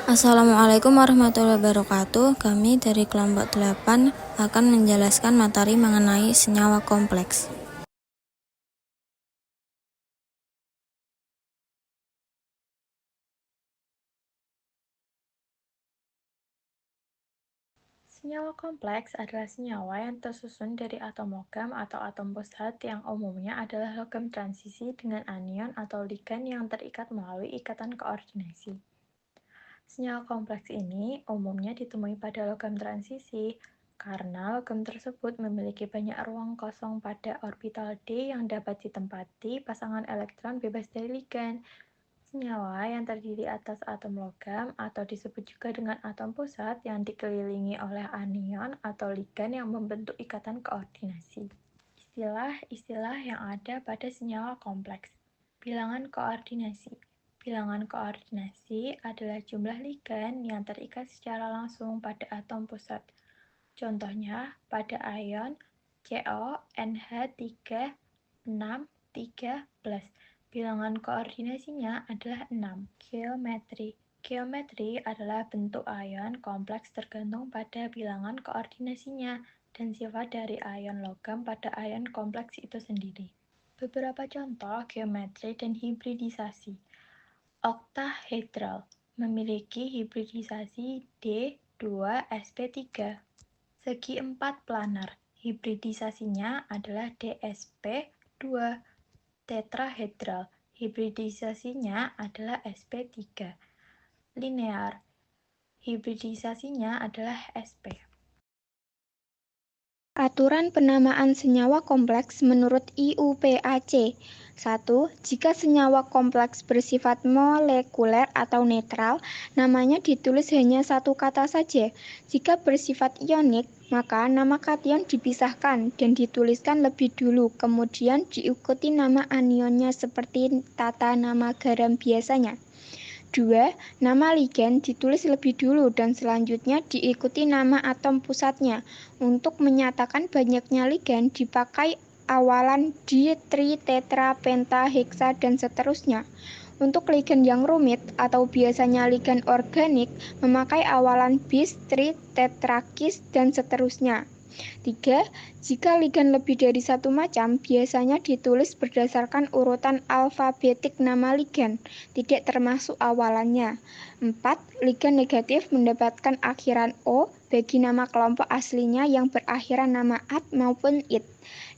Assalamualaikum warahmatullahi wabarakatuh. Kami dari kelompok 8 akan menjelaskan materi mengenai senyawa kompleks. Senyawa kompleks adalah senyawa yang tersusun dari atom logam atau atom pusat yang umumnya adalah logam transisi dengan anion atau ligan yang terikat melalui ikatan koordinasi. Senyawa kompleks ini umumnya ditemui pada logam transisi karena logam tersebut memiliki banyak ruang kosong pada orbital D yang dapat ditempati pasangan elektron bebas dari ligan. Senyawa yang terdiri atas atom logam atau disebut juga dengan atom pusat yang dikelilingi oleh anion atau ligan yang membentuk ikatan koordinasi. Istilah-istilah yang ada pada senyawa kompleks. Bilangan koordinasi. Bilangan koordinasi adalah jumlah ligan yang terikat secara langsung pada atom pusat. Contohnya pada ion CONH3 6 3+. Bilangan koordinasinya adalah 6. Geometri. Geometri adalah bentuk ion kompleks tergantung pada bilangan koordinasinya dan sifat dari ion logam pada ion kompleks itu sendiri. Beberapa contoh geometri dan hibridisasi. Oktahedral memiliki hibridisasi D2sp3. Segi empat planar, hibridisasinya adalah DsP2. Tetrahedral, hibridisasinya adalah sp3. Linear, hibridisasinya adalah sp. Aturan penamaan senyawa kompleks menurut IUPAC. 1. Jika senyawa kompleks bersifat molekuler atau netral, namanya ditulis hanya satu kata saja. Jika bersifat ionik, maka nama kation dipisahkan dan dituliskan lebih dulu, kemudian diikuti nama anionnya seperti tata nama garam biasanya. 2. Nama ligan ditulis lebih dulu dan selanjutnya diikuti nama atom pusatnya. Untuk menyatakan banyaknya ligan dipakai awalan di, tri, tetra, penta, heksa, dan seterusnya. Untuk ligan yang rumit atau biasanya ligan organik memakai awalan bis, tri, tetrakis, dan seterusnya. 3. Jika ligan lebih dari satu macam, biasanya ditulis berdasarkan urutan alfabetik nama ligan, tidak termasuk awalannya. 4. Ligan negatif mendapatkan akhiran O bagi nama kelompok aslinya yang berakhiran nama at maupun it,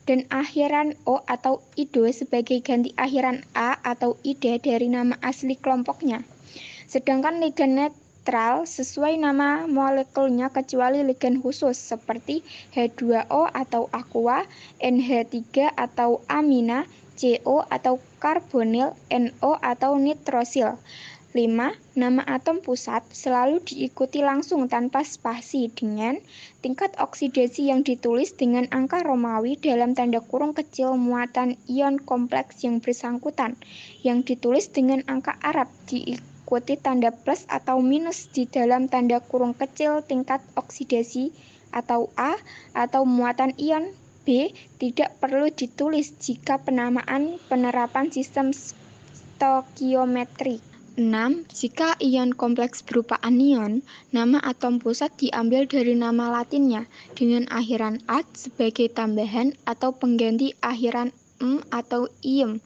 dan akhiran O atau ido sebagai ganti akhiran A atau ida dari nama asli kelompoknya. Sedangkan ligan netral sesuai nama molekulnya kecuali ligan khusus seperti H2O atau aqua, NH3 atau amina, CO atau karbonil, NO atau nitrosil. 5. Nama atom pusat selalu diikuti langsung tanpa spasi dengan tingkat oksidasi yang ditulis dengan angka Romawi dalam tanda kurung kecil muatan ion kompleks yang bersangkutan, yang ditulis dengan angka Arab diikuti tanda plus atau minus di dalam tanda kurung kecil tingkat oksidasi atau A atau muatan ion B tidak perlu ditulis jika penerapan sistem stokiometri. 6. Jika ion kompleks berupa anion, nama atom pusat diambil dari nama latinnya dengan akhiran -at sebagai tambahan atau pengganti akhiran atau -im.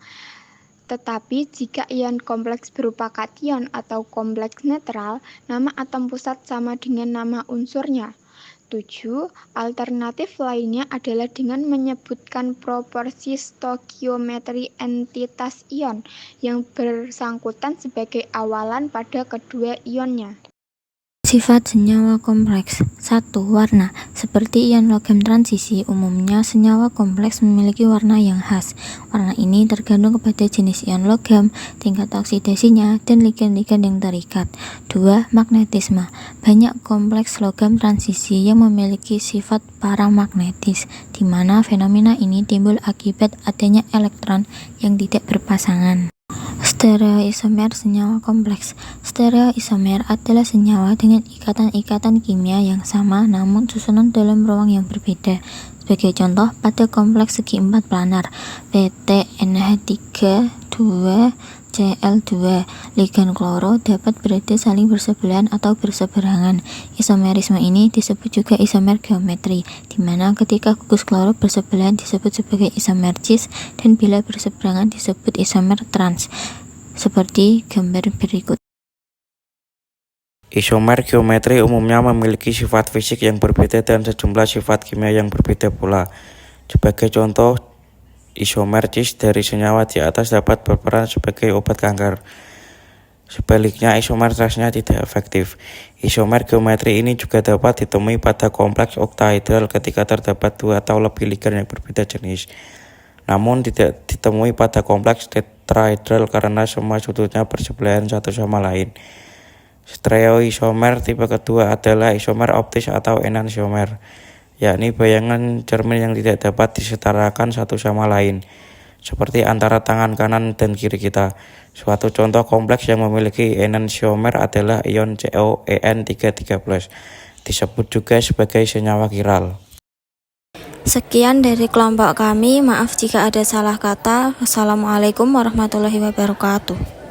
Tetapi jika ion kompleks berupa kation atau kompleks netral, nama atom pusat sama dengan nama unsurnya. 7. Alternatif lainnya adalah dengan menyebutkan proporsi stokiometri entitas ion yang bersangkutan sebagai awalan pada kedua ionnya. Sifat senyawa kompleks. 1. Warna. Seperti ion logam transisi, umumnya senyawa kompleks memiliki warna yang khas. Warna ini tergantung kepada jenis ion logam, tingkat oksidasinya, dan ligan-ligan yang terikat. 2. Magnetisme. Banyak kompleks logam transisi yang memiliki sifat paramagnetis, di mana fenomena ini timbul akibat adanya elektron yang tidak berpasangan. Stereoisomer senyawa kompleks. Stereoisomer adalah senyawa dengan ikatan-ikatan kimia yang sama namun susunan dalam ruang yang berbeda. Sebagai contoh, pada kompleks segi empat planar PTNH3 2 Cl2. Ligan kloro dapat berada saling bersebelahan atau berseberangan. Isomerisme ini disebut juga isomer geometri, di mana ketika gugus kloro bersebelahan disebut sebagai isomer cis dan bila berseberangan disebut isomer trans, seperti gambar berikut. Isomer geometri umumnya memiliki sifat fisik yang berbeda dan sejumlah sifat kimia yang berbeda pula. Sebagai contoh, isomer cis dari senyawa di atas dapat berperan sebagai obat kanker. Sebaliknya, isomer transnya tidak efektif. Isomer geometri ini juga dapat ditemui pada kompleks oktahedral ketika terdapat 2 atau lebih ligan yang berbeda jenis. Namun tidak ditemui pada kompleks tetrahedral karena semua sudutnya bersebelahan satu sama lain. Stereoisomer tipe kedua adalah isomer optis atau enantiomer, yakni bayangan cermin yang tidak dapat disetarakan satu sama lain, seperti antara tangan kanan dan kiri kita. Suatu contoh kompleks yang memiliki enantiomer adalah ion COEn33+, disebut juga sebagai senyawa kiral. Sekian dari kelompok kami, maaf jika ada salah kata. Wassalamualaikum warahmatullahi wabarakatuh.